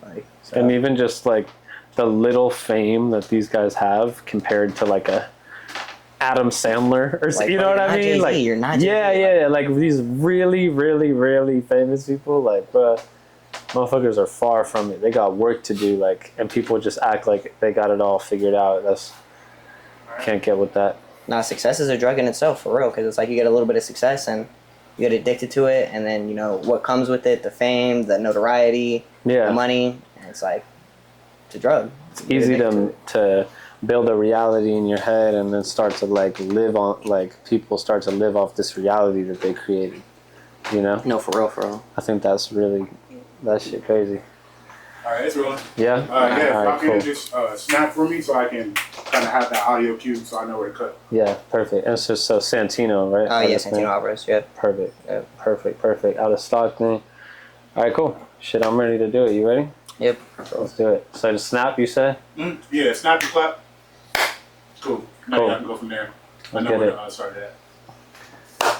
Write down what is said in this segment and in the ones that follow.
Like, so. And even just like the little fame that these guys have compared to like a Adam Sandler or like, you know what I mean? Jay-Z, like, you're not yeah, like these really famous people, like, bruh, motherfuckers are far from it. They got work to do, like, and people just act like they got it all figured out. That's can't get with that. Nah, success is a drug in itself, for real, because it's like you get a little bit of success and you get addicted to it, and then, you know, what comes with it, the fame, the notoriety, the money, and it's like, it's a drug. It's easy to build a reality in your head and then start to, like, live on, like, people start to live off this reality that they created, you know? No, for real. I think that's really, that shit crazy. All right, it's rolling. Yeah? Yeah, if I can just snap for me so I can kind of have that audio cue so I know where to cut. Yeah, perfect. And so Santino, right? Oh, yeah, Santino Alvarez, yeah. Perfect. Yeah, perfect. Out of Stockton. All right, cool. Shit, I'm ready to do it. You ready? Yep. Let's do it. So just snap, you said? Yeah, snap and clap. Cool. Now I can go from there. I know where to start that.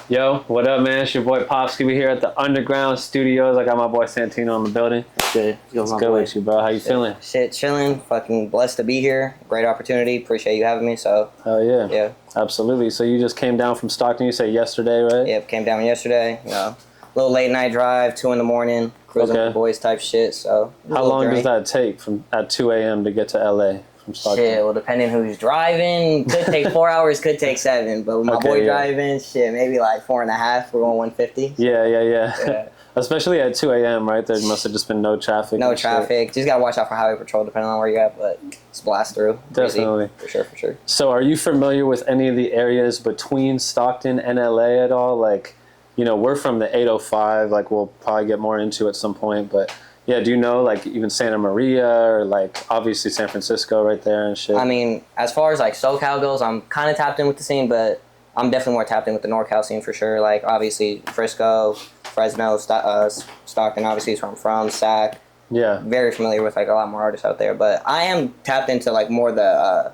Yo, what up, man? It's your boy Pofsky. We here at the Underground Studios. I got my boy Santino in the building. Good. What's good with you, bro? How you feeling? Shit, chilling. Fucking blessed to be here. Great opportunity. Appreciate you having me. So. Hell yeah. Yeah. Absolutely. So you just came down from Stockton. You said yesterday, right? Yep. Came down yesterday. You know, little late night drive, 2 in the morning, cruising with the boys type shit. So. How long does that take from at 2 a.m. to get to LA? Shit, well, depending who's driving, could take 4 hours, could take 7. But with my boy driving, shit, maybe like 4.5. We're going 150. Yeah. Especially at 2 a.m., right? There must have just been no traffic. No traffic. Just gotta watch out for highway patrol, depending on where you're at. But it's blast through. Definitely. Easy. For sure. So, are you familiar with any of the areas between Stockton and LA at all? Like, you know, we're from the 805. Like, we'll probably get more into at some point, but. Yeah, do you know, like, even Santa Maria or, like, obviously San Francisco right there and shit? I mean, as far as, like, SoCal goes, I'm kind of tapped in with the scene, but I'm definitely more tapped in with the NorCal scene for sure. Like, obviously, Frisco, Fresno, Stockton, obviously, is where I'm from, Sac. Yeah. Very familiar with, like, a lot more artists out there. But I am tapped into, like, more the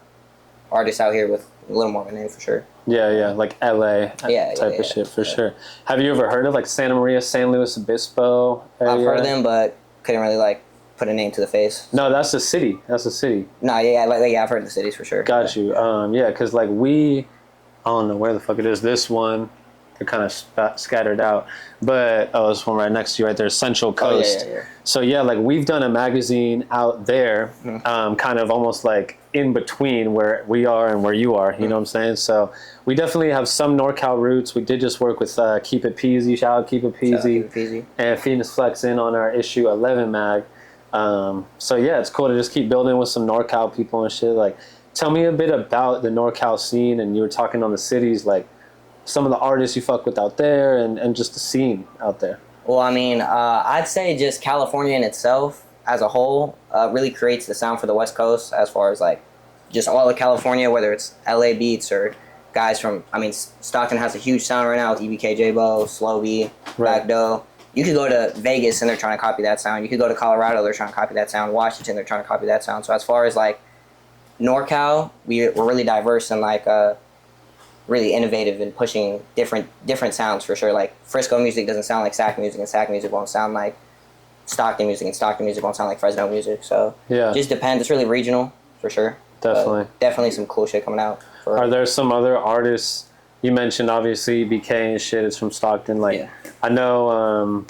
artists out here with a little more of a name for sure. Yeah, like LA type of shit for sure. Have you ever heard of, like, Santa Maria, San Luis Obispo area? I've heard of them, but couldn't really like put a name to the face. No, that's the city. No, I've heard of the cities for sure. Got you. Yeah, because like I don't know where the fuck it is. This one, they're kind of scattered out, but this one right next to you, right there, Central Coast. Yeah. So yeah, like we've done a magazine out there, kind of almost like in between where we are and where you are. You know what I'm saying? So we definitely have some NorCal roots. We did just work with KeepItPeezy. Shout out KeepItPeezy. And Phoenix Flex in on our issue 11 mag. So yeah, it's cool to just keep building with some NorCal people and shit. Like, tell me a bit about the NorCal scene. And you were talking on the cities, like some of the artists you fuck with out there and just the scene out there. Well, I mean, I'd say just California in itself as a whole really creates the sound for the West Coast as far as like just all of California, whether it's LA beats or guys from, I mean, Stockton has a huge sound right now with EBK Young Joc, Slo-Be, Back Doe. You could go to Vegas and they're trying to copy that sound. You could go to Colorado, they're trying to copy that sound. Washington, they're trying to copy that sound. So as far as like NorCal, we're really diverse and like really innovative in pushing different sounds for sure. Like Frisco music doesn't sound like Sac music, and Sac music won't sound like Stockton music, and Stockton music won't sound like Fresno music. So it just depends. It's really regional for sure. Definitely some cool shit coming out. Are there some other artists? You mentioned obviously EBK and shit is from Stockton. Like I know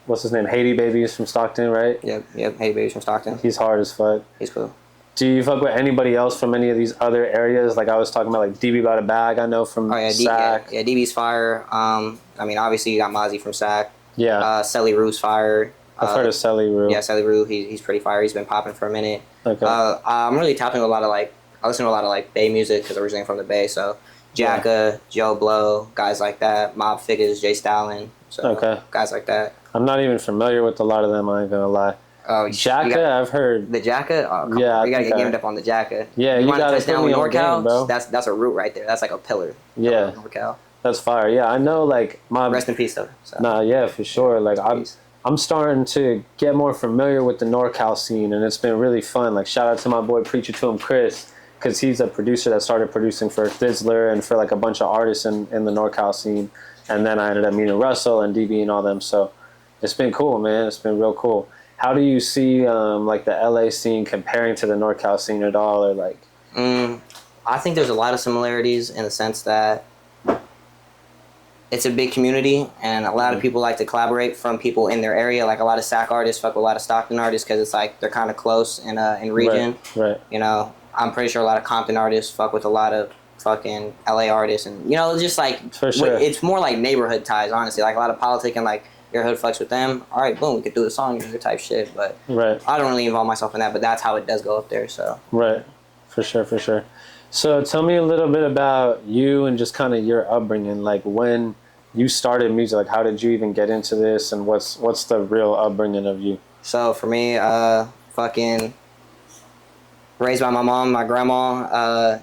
what's his name? Haiti Baby is from Stockton, right? Yep. Haiti Baby's from Stockton. He's hard as fuck. He's cool. Do you fuck with anybody else from any of these other areas? Like I was talking about, like DB About a Bag. I know from Sac. Yeah, DB's fire. I mean, obviously you got Mozzie from Sac. Yeah. Selly Roo's fire. I've heard of Selly Roo. Yeah, Selly Roo. He's pretty fire. He's been popping for a minute. Okay. I'm really tapping a lot of like. I listen to a lot of like Bay music because I'm originally from the Bay. So Jacka, Joe Blow, guys like that. Mob Figures, Jay Stalin. So guys like that. I'm not even familiar with a lot of them. I ain't gonna lie. Oh, Jacka, I've heard. The Jacka? Oh, come on. You gotta get gamed up on the Jacka. Yeah, you gotta touch down with NorCal, bro. That's a root right there. That's like a pillar. Yeah. NorCal. That's fire. Yeah, I know. Like my rest in peace though. So. Nah, yeah, for sure. Like I'm starting to get more familiar with the NorCal scene, and it's been really fun. Like shout out to my boy Preacher to him, Chris, because he's a producer that started producing for Thizzler and for like a bunch of artists in the NorCal scene, and then I ended up meeting Russell and DB and all them. So it's been cool, man. It's been real cool. How do you see like the LA scene comparing to the NorCal scene at all, or like? I think there's a lot of similarities in the sense that it's a big community, and a lot of people like to collaborate from people in their area. Like a lot of SAC artists fuck with a lot of Stockton artists because it's like they're kind of close in region. Right. You know, I'm pretty sure a lot of Compton artists fuck with a lot of fucking LA artists, and you know, just like For sure. it's more like neighborhood ties, honestly. Like a lot of politic and like your hood fucks with them. All right, boom, we could do a song together type shit. But I don't really involve myself in that. But that's how it does go up there. So right, for sure. So tell me a little bit about you and just kind of your upbringing, like when you started music. Like how did you even get into this, and what's the real upbringing of you? So for me, fucking raised by my mom, my grandma.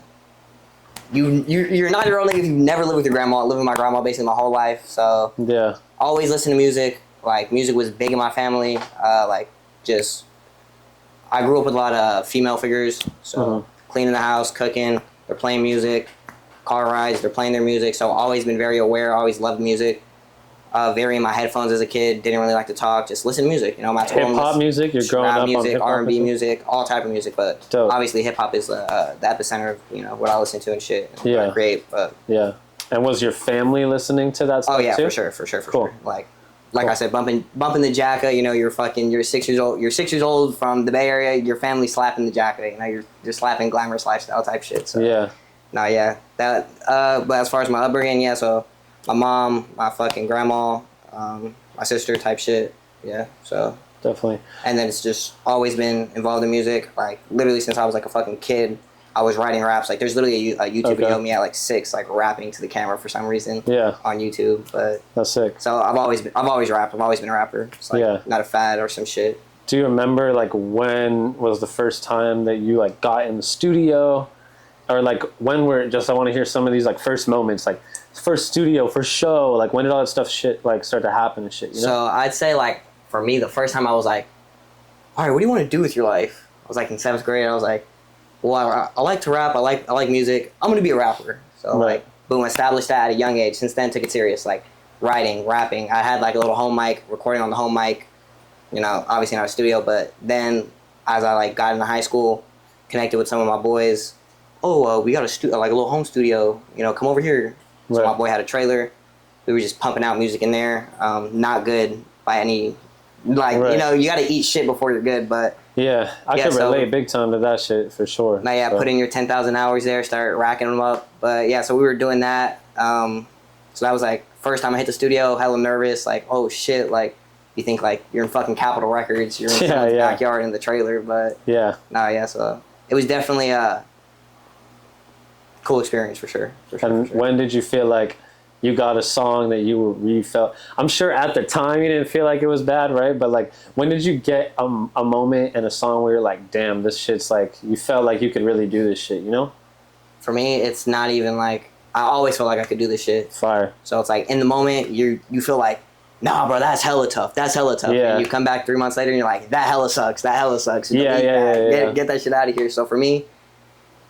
You're not your own nigga if you've never lived with your grandma. I lived with my grandma basically my whole life. So yeah, always listen to music. Like music was big in my family. Like just I grew up with a lot of female figures. So cleaning the house, cooking, they're playing music. Car rides, they're playing their music. So always been very aware. Always loved music. Very in my headphones as a kid. Didn't really like to talk. Just listen to music. You know, my hip hop music. You're growing up music, on hip hop, R&B music, all type of music. But obviously, hip hop is the epicenter of what I listen to and shit. And what I create. But yeah. And was your family listening to that stuff? Oh yeah, too? for sure. Like I said, bumping the jacka. You know, you're 6 years old. You're 6 years old from the Bay Area. Your family slapping the jacka. You know, you're slapping glamorous lifestyle type shit. So yeah. No, yeah. That. But as far as my upbringing, yeah. So my mom, my fucking grandma, my sister type shit. Yeah. So definitely. And then it's just always been involved in music. Like literally since I was like a fucking kid, I was writing raps. Like there's literally a YouTube video of me at like 6, like rapping to the camera for some reason. Yeah. On YouTube, but that's sick. So I've always rapped. I've always been a rapper. It's like not a fad or some shit. Do you remember like when was the first time that you like got in the studio? Or like when I want to hear some of these like first moments, like first studio, first show, like when did all that stuff like start to happen and shit, you know? So I'd say like for me, the first time I was like, all right, what do you want to do with your life? I was like in 7th grade. I was like, well, I like to rap. I like music. I'm going to be a rapper. So like, boom, established that at a young age. Since then, took it serious. Like writing, rapping. I had like a little home mic, recording on the home mic, you know, obviously not a studio, but then as I like got into high school, connected with some of my boys, we got a little home studio, you know, come over here. So my boy had a trailer. We were just pumping out music in there. Not good by any, like, you know, you got to eat shit before you're good, but. Yeah, I could relate big time to that shit for sure. Now, yeah, put in your 10,000 hours there, start racking them up. But yeah, so we were doing that. So that was like, first time I hit the studio, hella nervous, like, oh shit, like, you think like you're in fucking Capitol Records, you're in someone's backyard in the trailer, but. Yeah. No, yeah, so it was definitely a cool experience for sure. When did you feel like you got a song that you felt? I'm sure at the time you didn't feel like it was bad, right? But like, when did you get a moment in a song where you're like, damn, this shit's like, you felt like you could really do this shit, you know? For me, it's not even like, I always felt like I could do this shit. Fire. So it's like in the moment you feel like, nah, bro, that's hella tough. Yeah. And you come back 3 months later and you're like, that hella sucks. Yeah. Get that shit out of here. So for me,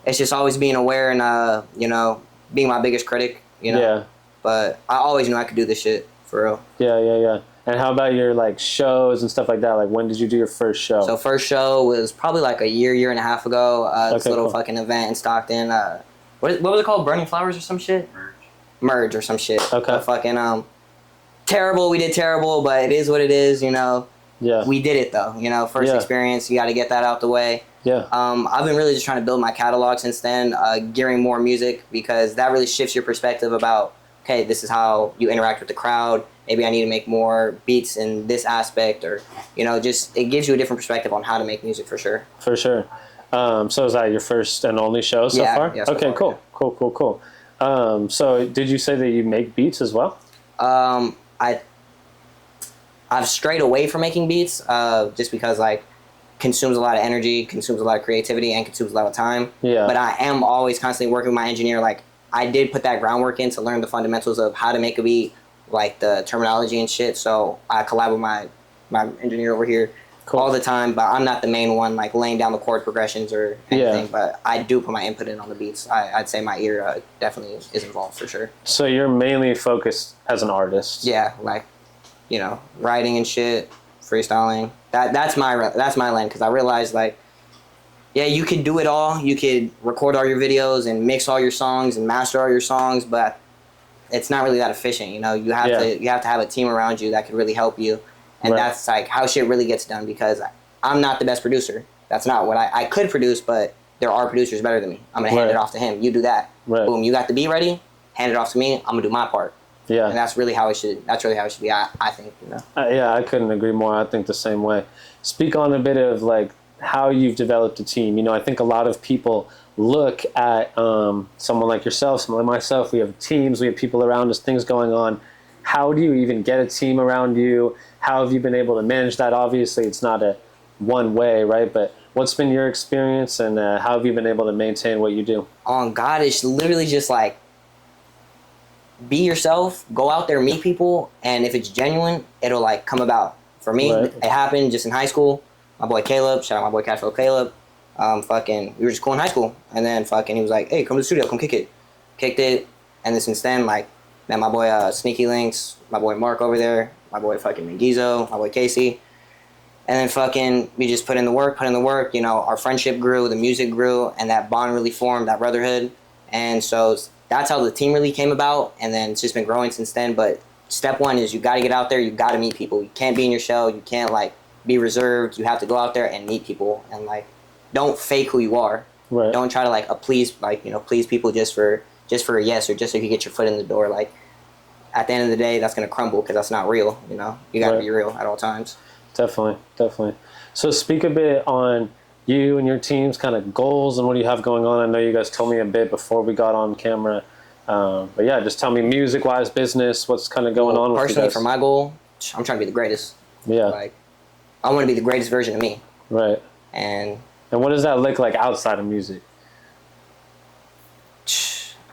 it's just always being aware and, you know, being my biggest critic, you know? Yeah. But I always knew I could do this shit, for real. Yeah. And how about your, like, shows and stuff like that? Like, when did you do your first show? So first show was probably, like, a year and a half ago. This little fucking event in Stockton. What was it called? Burning Flowers or some shit? Merge or some shit. Okay. But fucking, terrible. We did terrible, but it is what it is, you know? Yeah. We did it, though. You know, first experience. You got to get that out the way. Yeah. I've been really just trying to build my catalog since then, gearing more music, because that really shifts your perspective about, okay, this is how you interact with the crowd. Maybe I need to make more beats in this aspect, or, you know, just it gives you a different perspective on how to make music for sure. For sure. So is that your first and only show so far? Yeah, so far, cool. Yeah. Cool. So did you say that you make beats as well? I've strayed away from making beats, just because, like, consumes a lot of energy, consumes a lot of creativity, and consumes a lot of time. Yeah. But I am always constantly working with my engineer. Like, I did put that groundwork in to learn the fundamentals of how to make a beat, like the terminology and shit. So I collab with my engineer over here all the time, but I'm not the main one, like, laying down the chord progressions or anything. Yeah. But I do put my input in on the beats. I'd say my ear definitely is involved for sure. So you're mainly focused as an artist? Yeah, like, you know, writing and shit, freestyling. That's my lane, because I realized, like, yeah, you could do it all. You could record all your videos and mix all your songs and master all your songs, but it's not really that efficient. You know, you have to have a team around you that could really help you, and that's like how shit really gets done. Because I'm not the best producer. That's not what I could produce, but there are producers better than me. I'm gonna hand it off to him. You do that. Boom. You got the beat ready. Hand it off to me. I'm gonna do my part. Yeah. And that's really how it should. That's really how it should be. I think. You know. Yeah, I couldn't agree more. I think the same way. Speak on a bit of like how you've developed a team. You know, I think a lot of people look at someone like yourself, someone like myself. We have teams. We have people around us. Things going on. How do you even get a team around you? How have you been able to manage that? Obviously, it's not a one way, right? But what's been your experience, and how have you been able to maintain what you do? On God, it's literally just like, be yourself, go out there, meet people, and if it's genuine, it'll like come about. For me, it happened just in high school. My boy Caleb, shout out my boy Cashflow Caleb. We were just cool in high school, and then he was like, "Hey, come to the studio, come kick it." Kicked it, and then since then, like, met my boy Sneaky Links, my boy Mark over there, my boy Mengizo, my boy Casey. And then we just put in the work, you know, our friendship grew, the music grew, and that bond really formed, that brotherhood. And so that's how the team really came about, and then it's just been growing since then. But step one is you got to get out there, you got to meet people. You can't be in your shell, you can't, like, be reserved. You have to go out there and meet people, and, like, don't fake who you are. Don't try to, like, please people just for a yes, or just so you get your foot in the door. Like, at the end of the day, that's going to crumble because that's not real, you know? You got to be real at all times. Definitely. So speak a bit on you and your team's kind of goals and what do you have going on. I know you guys told me a bit before we got on camera. But yeah, just tell me music-wise, business, what's kind of going on with you guys. Personally, for my goal, I'm trying to be the greatest. Yeah. Like, I want to be the greatest version of me. Right. And what does that look like outside of music?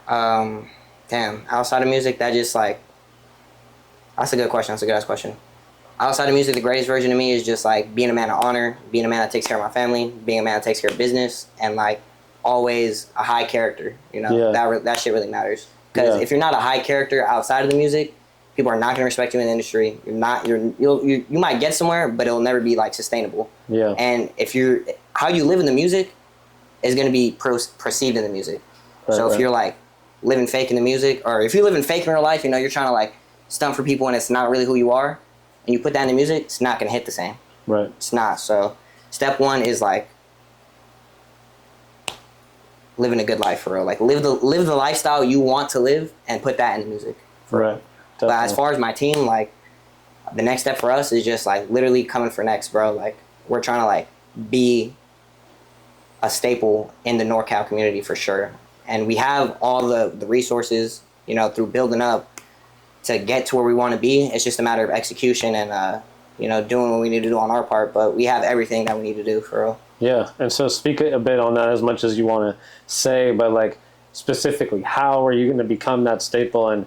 Outside of music, that's a good question. That's a good ass question. Outside of music, the greatest version of me is just, like, being a man of honor, being a man that takes care of my family, being a man that takes care of business, and, like, always a high character, you know? That shit really matters. Because if you're not a high character outside of the music, people are not going to respect you in the industry. You might get somewhere, but it'll never be, like, sustainable. Yeah. And how you live in the music is going to be perceived in the music. So if you're, like, living fake in the music, or if you're living fake in real life, you know, you're trying to, like, stunt for people and it's not really who you are, and you put that in the music, it's not going to hit the same. Right. It's not. So step one is, like, living a good life for real. Like, live the lifestyle you want to live and put that in the music. Right. But as far as my team, like, the next step for us is just, like, literally coming for next, bro. Like, we're trying to, like, be a staple in the NorCal community for sure. And we have all the resources, you know, through building up to get to where we want to be. It's just a matter of execution and, you know, doing what we need to do on our part. But we have everything that we need to do for real. Yeah, and so speak a bit on that as much as you want to say, but, like, specifically, how are you going to become that staple, and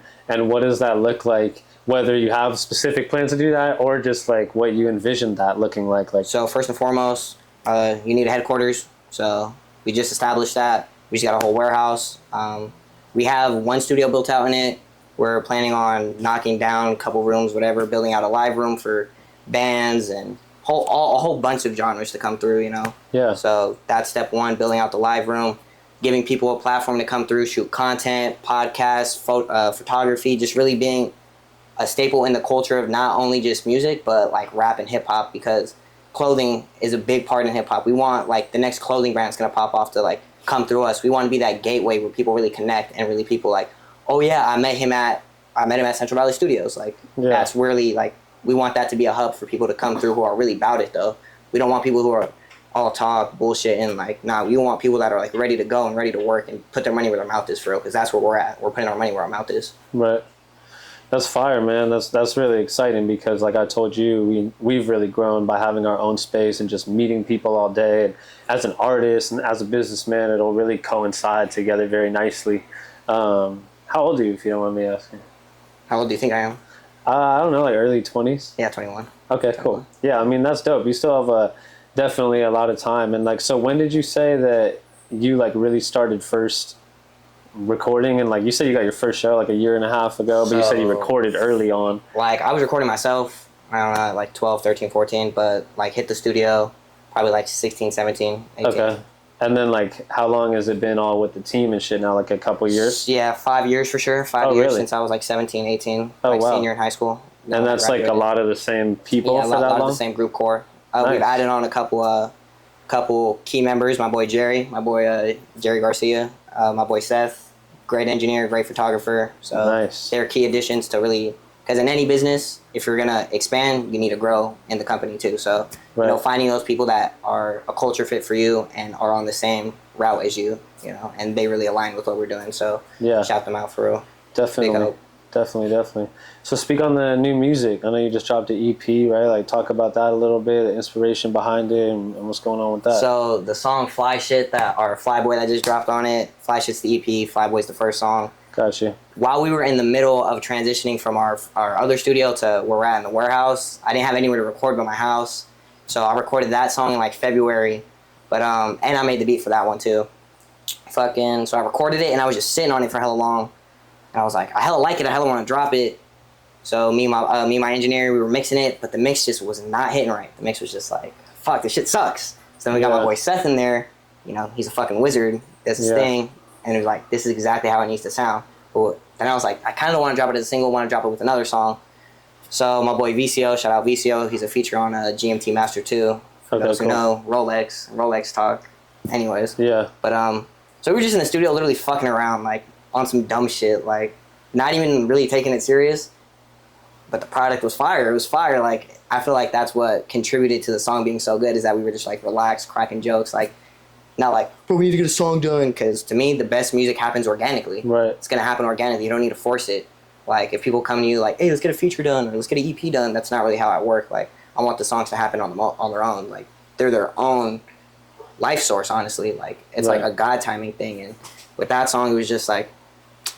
what does that look like, whether you have specific plans to do that or just, like, what you envision that looking like? So first and foremost, you need a headquarters. So we just established that. We just got a whole warehouse. We have one studio built out in it. We're planning on knocking down a couple rooms, whatever, building out a live room for bands and a whole bunch of genres to come through, you know? Yeah. So that's step one, building out the live room, giving people a platform to come through, shoot content, podcasts, photography, just really being a staple in the culture of not only just music, but, like, rap and hip-hop, because clothing is a big part in hip-hop. We want, like, the next clothing brand that's going to pop off to, like, come through us. We want to be that gateway where people really connect and really people, like, oh yeah, I met him at Central Valley Studios. Like, that's really, like, we want that to be a hub for people to come through who are really about it, though. We don't want people who are all talk, bullshit, and, like, nah, we want people that are, like, ready to go and ready to work and put their money where their mouth is, for real, because that's where we're at. We're putting our money where our mouth is. Right. That's fire, man. That's really exciting because, like I told you, we've really grown by having our own space and just meeting people all day. And as an artist and as a businessman, it'll really coincide together very nicely. How old are you, if you don't mind me asking? How old do you think I am? I don't know, like early 20s? Yeah, 21. Okay, 21. Cool. Yeah, I mean, that's dope. You still have definitely a lot of time. And, like, so when did you say that you, like, really started first recording? And, like, you said you got your first show, like, a year and a half ago, but you said you recorded early on. Like, I was recording myself I don't know, like 12, 13, 14, but like hit the studio probably like 16, 17, 18. Okay. And then like how long has it been all with the team and shit now? Like a couple years? Yeah, 5 years for sure. 5 years really? since I was like 17, 18, Oh, like wow. senior in high school. And that's like a lot of the same people Yeah, for a that lot long? of the same group core. Nice. We've added on a couple key members. My boy Jerry, Jerry Garcia, my boy Seth, great engineer, great photographer. So nice. they're key additions to really, because in any business, if you're gonna expand, you need to grow in the company too. So right. you know, finding those people that are a culture fit for you and are on the same route as you, you know, and they really align with what we're doing. So yeah, shout them out for real. Definitely. Definitely. So speak on the new music. I know you just dropped an EP, right? Like talk about that a little bit, the inspiration behind it, and what's going on with that. So the song Fly Shit, Flyboy that just dropped on it, Fly Shit's the EP, Flyboy's the first song. Gotcha. While we were in the middle of transitioning from our other studio to where we're at in the warehouse, I didn't have anywhere to record but my house. So I recorded that song in like February, but and I made the beat for that one too. So I recorded it and I was just sitting on it for hella long. And I was like, I hella like it, I hella want to drop it. So me and my engineer, we were mixing it, but the mix just was not hitting right. The mix was just like, fuck, this shit sucks. So then we got my boy Seth in there. You know, he's a fucking wizard. Does his thing. And it was like, this is exactly how it needs to sound. But then I was like, I kind of want to drop it as a single, want to drop it with another song. So my boy VCO, shout out VCO, he's a feature on GMT Master 2. For those who know, Rolex talk. Anyways. Yeah. But so we were just in the studio literally fucking around, like, on some dumb shit, like, not even really taking it serious. But the product was fire. It was fire. Like, I feel like that's what contributed to the song being so good, is that we were just like relaxed, cracking jokes, like, not like, bro, we need to get a song done. Because to me, the best music happens organically. Right. It's gonna happen organically. You don't need to force it. Like, if people come to you like, hey, let's get a feature done, or let's get an EP done, that's not really how I work. Like, I want the songs to happen on their own. Like, they're their own life source, honestly. Like, it's like a God timing thing. And with that song, it was just like,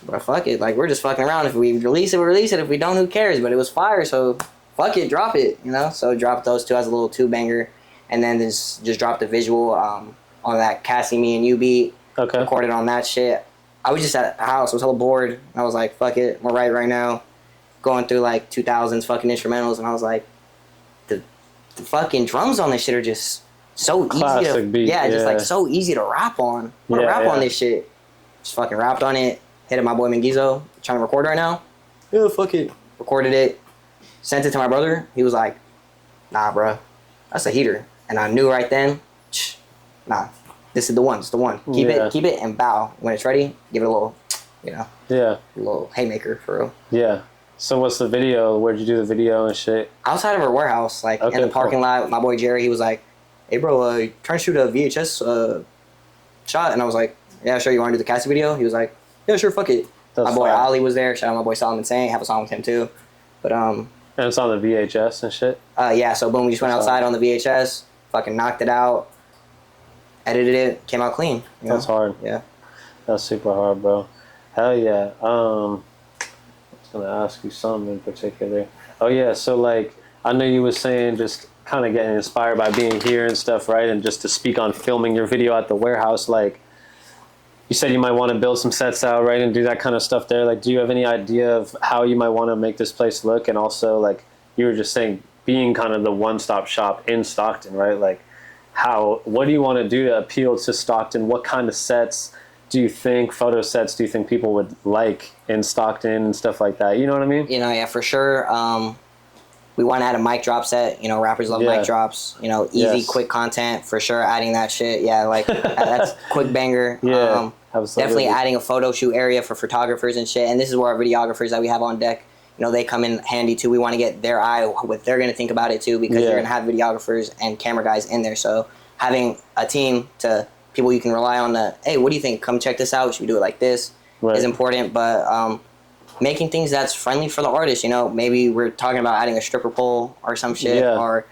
bro, fuck it. Like, we're just fucking around. If we release it, we release it. If we don't, who cares? But it was fire, so fuck it, drop it, you know? So dropped those two as a little two-banger. And then just dropped the visual on that Cassie, Me, and You beat. Okay. Recorded on that shit. I was just at the house. I was hella bored. I was like, fuck it. I'm gonna write right now. Going through, like, 2000s fucking instrumentals. And I was like, the fucking drums on this shit are just so classic easy to... beat, just, like, so easy to rap on. I want to rap on this shit. Just fucking rapped on it. Hit it my boy Mengizo, trying to record right now. Yeah, fuck it. Recorded it. Sent it to my brother. He was like, nah, bro. That's a heater. And I knew right then, nah, this is the one. It's the one. Keep it, and bow. When it's ready, give it a little, you know. Yeah. A little haymaker, for real. Yeah. So what's the video? Where'd you do the video and shit? Outside of our warehouse, like in the parking lot. My boy Jerry, he was like, hey, bro, trying to shoot a VHS shot. And I was like, yeah, sure, you want to do the Cassie video? He was like, yeah, sure, fuck it. My boy Ali was there. Shout out my boy Solomon Saint. Have a song with him too. But and it's on the VHS and shit. Yeah. So boom, we just went outside on the VHS. Fucking knocked it out. Edited it. Came out clean. That's hard. Yeah. That's super hard, bro. Hell yeah. I was gonna ask you something in particular. Oh yeah. So like, I know you were saying just kind of getting inspired by being here and stuff, right? And just to speak on filming your video at the warehouse, like. You said you might want to build some sets out, right, and do that kind of stuff there. Like, do you have any idea of how you might want to make this place look? And also, like, you were just saying, being kind of the one-stop shop in Stockton, right? Like, what do you want to do to appeal to Stockton? What kind of sets do you think, photo sets, do you think people would like in Stockton and stuff like that? You know what I mean? You know, yeah, for sure. We want to add a mic drop set. You know, rappers love mic drops. You know, easy, quick content, for sure. Adding that shit, yeah, like, that's quick banger. Yeah. Definitely adding a photo shoot area for photographers and shit. And this is where our videographers that we have on deck, you know, they come in handy too. We want to get their eye, what they're going to think about it too, because you're going to have videographers and camera guys in there. So having a team to people you can rely on to, hey, what do you think? Come check this out. Should we do it like this? Is important. But making things that's friendly for the artist, you know, maybe we're talking about adding a stripper pole or some shit or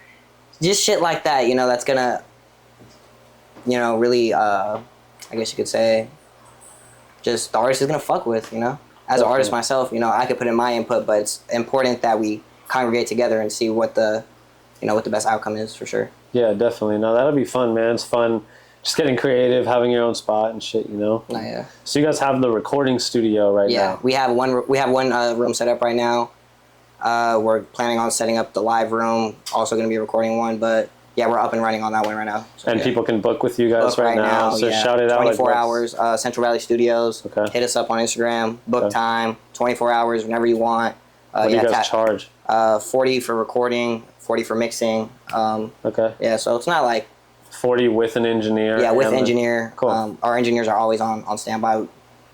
just shit like that, you know, that's going to, you know, really, I guess you could say, just the artist is going to fuck with, you know. As an artist myself, you know, I could put in my input, but it's important that we congregate together and see what the, you know, what the best outcome is, for sure. Yeah, definitely. No, that'll be fun, man. It's fun just getting creative, having your own spot and shit, you know. Oh, yeah. So you guys have the recording studio right now. Yeah, we have one room set up right now. We're planning on setting up the live room. Also going to be recording one, but yeah, we're up and running on that one right now. So, and people can book with you guys book right now. So yeah. shout it out. 24 hours. Central Valley Studios. Okay. Hit us up on Instagram. Book time. 24 hours whenever you want. What do you guys charge? 40 for recording, 40 for mixing. Okay. Yeah, so it's not like 40 with an engineer. Yeah, with engineer. Cool. Our engineers are always on standby.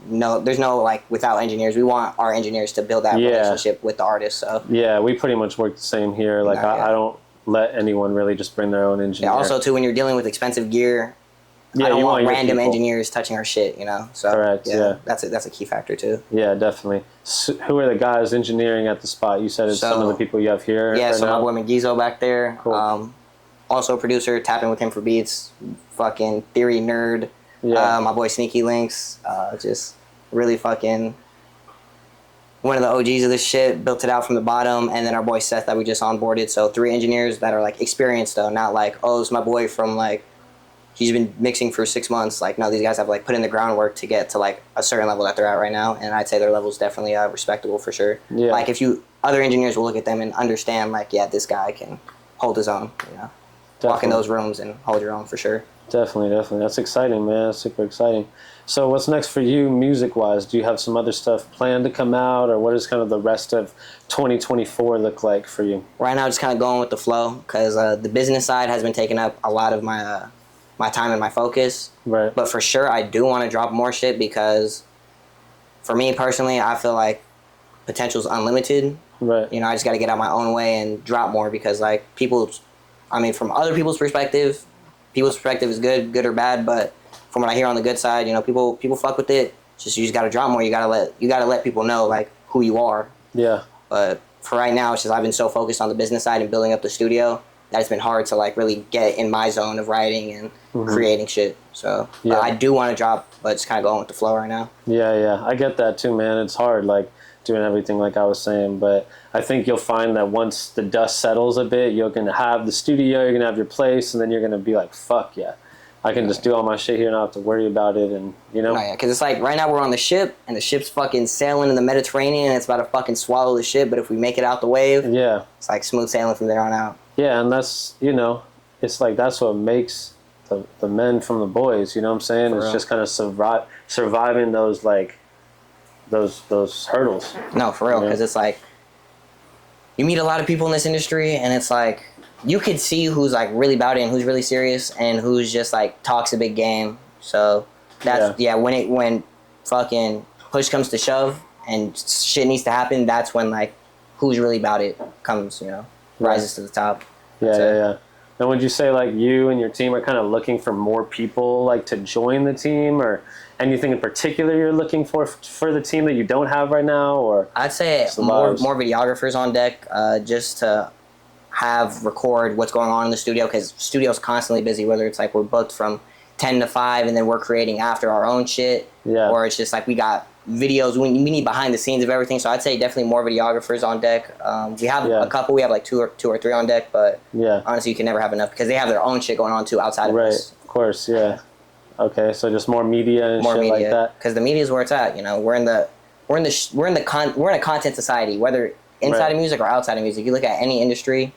No, there's no like without engineers. We want our engineers to build that relationship with the artist. So yeah, we pretty much work the same here. Like I don't let anyone really just bring their own engineer. Yeah. Also, too, when you're dealing with expensive gear, I don't want random engineers touching our shit. You know. So correct. Yeah. That's a key factor too. Yeah, definitely. So who are the guys engineering at the spot? You said it's some of the people you have here. Yeah. Right so now? my boy McGeezo back there. Cool. Also a producer, tapping with him for beats. Fucking theory nerd. Yeah. My boy Sneaky Links. Just really fucking one of the OGs of this shit, built it out from the bottom, and then our boy Seth that we just onboarded. So 3 engineers that are like experienced though, not like, oh, it's my boy from like, he's been mixing for 6 months. Like, no, these guys have like put in the groundwork to get to like a certain level that they're at right now, and I'd say their level's definitely respectable for sure. Yeah. Like if other engineers will look at them and understand like, yeah, this guy can hold his own, you know. Definitely. Walk in those rooms and hold your own for sure. Definitely. That's exciting, man. That's super exciting. So what's next for you music-wise? Do you have some other stuff planned to come out, or what does kind of the rest of 2024 look like for you? Right now, just kind of going with the flow, because the business side has been taking up a lot of my my time and my focus. Right. But for sure, I do want to drop more shit, because for me personally, I feel like potential's unlimited. Right. You know, I just got to get out my own way and drop more, because like from other people's perspective is good or bad, but from what I hear on the good side, you know, people fuck with it. You just gotta drop more. You gotta let people know like who you are. Yeah. But for right now, it's just I've been so focused on the business side and building up the studio that it's been hard to like really get in my zone of writing and creating shit. So I do want to drop, but it's kind of going with the flow right now. Yeah, I get that too, man. It's hard, like doing everything like I was saying, but I think you'll find that once the dust settles a bit, you're gonna have the studio, you're gonna have your place, and then you're gonna be like, fuck yeah, I can just do all my shit here and not have to worry about it, and you know. No, yeah, because it's like right now we're on the ship, and the ship's fucking sailing in the Mediterranean, and it's about to fucking swallow the ship. But if we make it out the wave, it's like smooth sailing from there on out. Yeah, and that's, you know, it's like that's what makes the men from the boys. You know what I'm saying? For it's real. Just kind of surviving those like those hurdles. No, for real, because it's like you meet a lot of people in this industry, and it's like, you could see who's like really about it and who's really serious and who's just like talks a big game. So that's when fucking push comes to shove and shit needs to happen, that's when like who's really about it comes, you know, rises to the top. Yeah. And would you say like you and your team are kind of looking for more people like to join the team, or anything in particular you're looking for the team that you don't have right now? Or I'd say more videographers on deck, just to record what's going on in the studio, because studio's constantly busy, whether it's like we're booked from 10 to 5 and then we're creating after our own shit, or it's just like we got videos, we need behind the scenes of everything. So I'd say definitely more videographers on deck. We have a couple, we have like two or three on deck, but honestly you can never have enough, because they have their own shit going on too outside of us. Of course. Okay, so just more media and shit like that, because the media is where it's at. You know, we're in a content society, whether inside of music or outside of music. You look at any industry,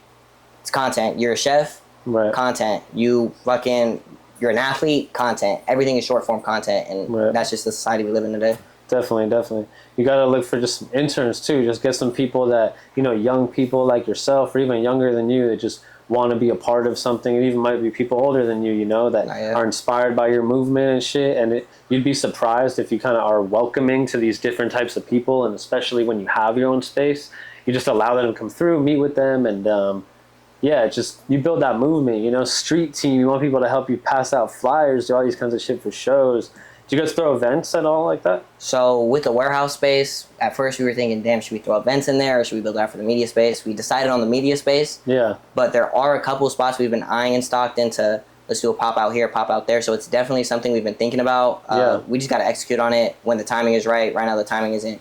it's content. You're a chef, content. You're an athlete, content. Everything is short form content, and that's just the society we live in today. Definitely. You got to look for just some interns too. Just get some people that, you know, young people like yourself or even younger than you that just want to be a part of something. It even might be people older than you know, that are inspired by your movement and shit. And you'd be surprised if you kind of are welcoming to these different types of people, and especially when you have your own space, you just allow them to come through, meet with them, and you build that movement, you know, street team. You want people to help you pass out flyers, do all these kinds of shit for shows. Do you guys throw events at all like that? So with the warehouse space, at first we were thinking, damn, should we throw events in there, or should we build it out for the media space? We decided on the media space. Yeah. But there are a couple of spots we've been eyeing in Stockton to, let's do a pop out here, pop out there. So it's definitely something we've been thinking about. We just got to execute on it when the timing is right. Right now the timing isn't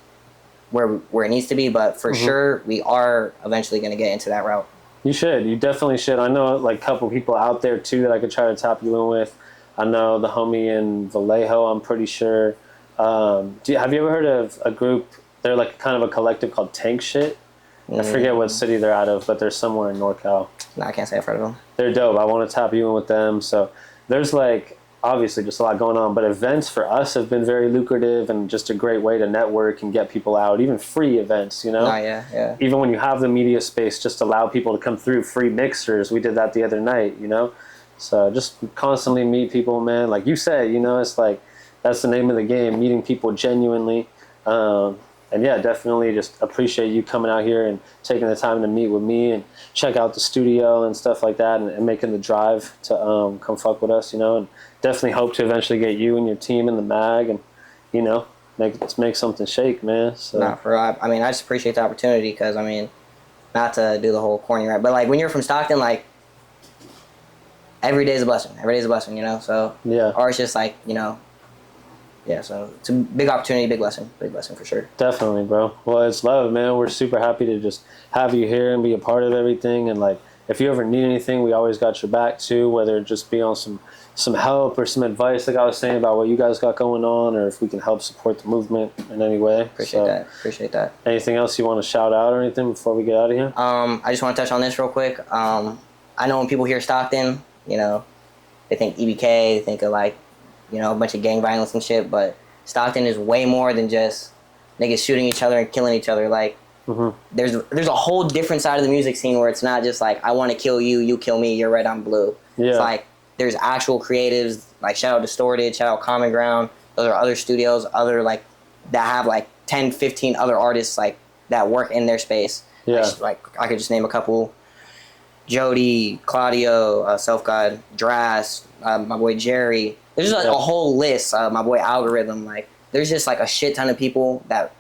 where it needs to be, but for sure we are eventually going to get into that route. You should. You definitely should. I know like a couple people out there too that I could try to tap you in with. I know the homie in Vallejo, I'm pretty sure. Have you ever heard of a group? They're like kind of a collective called Tank Shit. I forget what city they're out of, but they're somewhere in NorCal. No, I can't say I've heard of them. They're dope. I want to tap you in with them. So there's like obviously just a lot going on, but events for us have been very lucrative and just a great way to network and get people out, even free events, you know? Oh, yeah. Even when you have the media space, just allow people to come through, free mixers. We did that the other night, you know? So just constantly meet people, man. Like you said, you know, it's like that's the name of the game, meeting people genuinely. And yeah, definitely just appreciate you coming out here and taking the time to meet with me and check out the studio and stuff like that, and making the drive to come fuck with us, you know. And definitely hope to eventually get you and your team in the mag and, you know, make something shake, man. So. Nah, for real. I mean, I just appreciate the opportunity because, I mean, not to do the whole corny rap, but like when you're from Stockton, like every day is a blessing. Every day is a blessing, you know. So yeah, or it's just like, you know. Yeah, so it's a big opportunity, big blessing for sure. Definitely, bro. Well, it's love, man. We're super happy to just have you here and be a part of everything. And like, if you ever need anything, we always got your back too. Whether it just be on some help or some advice, like I was saying about what you guys got going on, or if we can help support the movement in any way. Appreciate that. Anything else you want to shout out or anything before we get out of here? I just want to touch on this real quick. I know when people hear Stockton, you know, they think EBK, they think of like, you know, a bunch of gang violence and shit, but Stockton is way more than just niggas shooting each other and killing each other. Like, there's a whole different side of the music scene where it's not just like, I want to kill you, you kill me, you're red, I'm blue. Yeah. It's like, there's actual creatives, like shout out Distorted, shout out Common Ground. Those are other studios, other like, that have like 10, 15 other artists like that work in their space. Yeah. I could just name a couple. Jody, Claudio, Self God, Drass, my boy Jerry. There's just like a whole list. My boy Algorithm. Like, there's just like a shit ton of people that.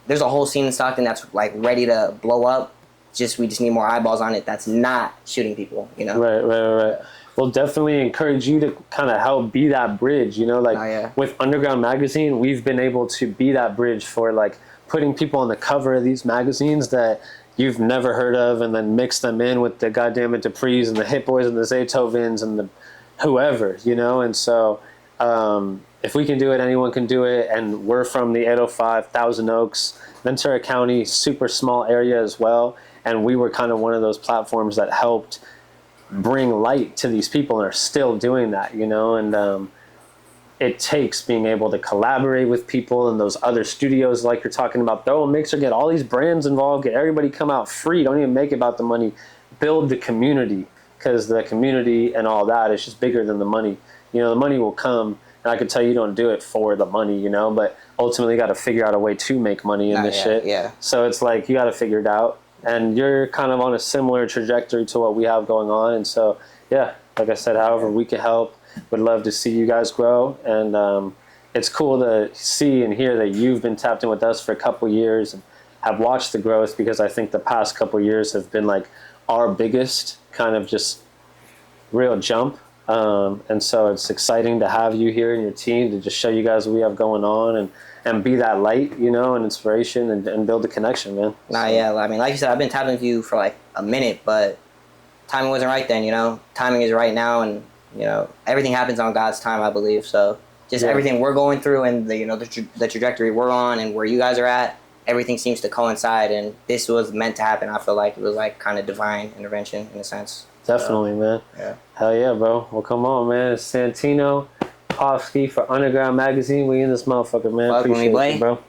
There's a whole scene in Stockton that's like ready to blow up. We just need more eyeballs on it. That's not shooting people. You know. Right. Well, definitely encourage you to kind of help be that bridge. You know, like with Underground Magazine, we've been able to be that bridge for like putting people on the cover of these magazines that you've never heard of, and then mix them in with the goddamn Duprees and the Hit Boys and the Zaytovens and the whoever, you know. And so if we can do it, anyone can do it. And we're from the 805 Thousand Oaks, Ventura County, super small area as well. And we were kind of one of those platforms that helped bring light to these people and are still doing that, you know. And it takes being able to collaborate with people and those other studios like you're talking about. Throw a mixer, get all these brands involved, get everybody come out free. Don't even make it about the money. Build the community, because the community and all that is just bigger than the money. You know, the money will come, and I can tell you don't do it for the money, you know, but ultimately you got to figure out a way to make money in this shit. Yeah. So it's like you got to figure it out. And you're kind of on a similar trajectory to what we have going on. And so, yeah, like I said, however we can help, would love to see you guys grow. And it's cool to see and hear that you've been tapped in with us for a couple years and have watched the growth, because I think the past couple years have been like our biggest kind of just real jump. And so it's exciting to have you here and your team to just show you guys what we have going on and be that light, you know, and inspiration and build a connection, man. Yeah. I mean, like you said, I've been tapping with you for like a minute, but timing wasn't right then, you know. Timing is right now, and, you know, everything happens on God's time, I believe. So just everything we're going through and the, you know, the trajectory we're on and where you guys are at, everything seems to coincide, and this was meant to happen. I feel like it was like kind of divine intervention in a sense. Definitely, man. Yeah. Hell yeah, bro. Well, come on, man. It's Santino, Pofsky for Underground Magazine. We in this motherfucker, man. Fuck with me, Appreciate boy. you, bro.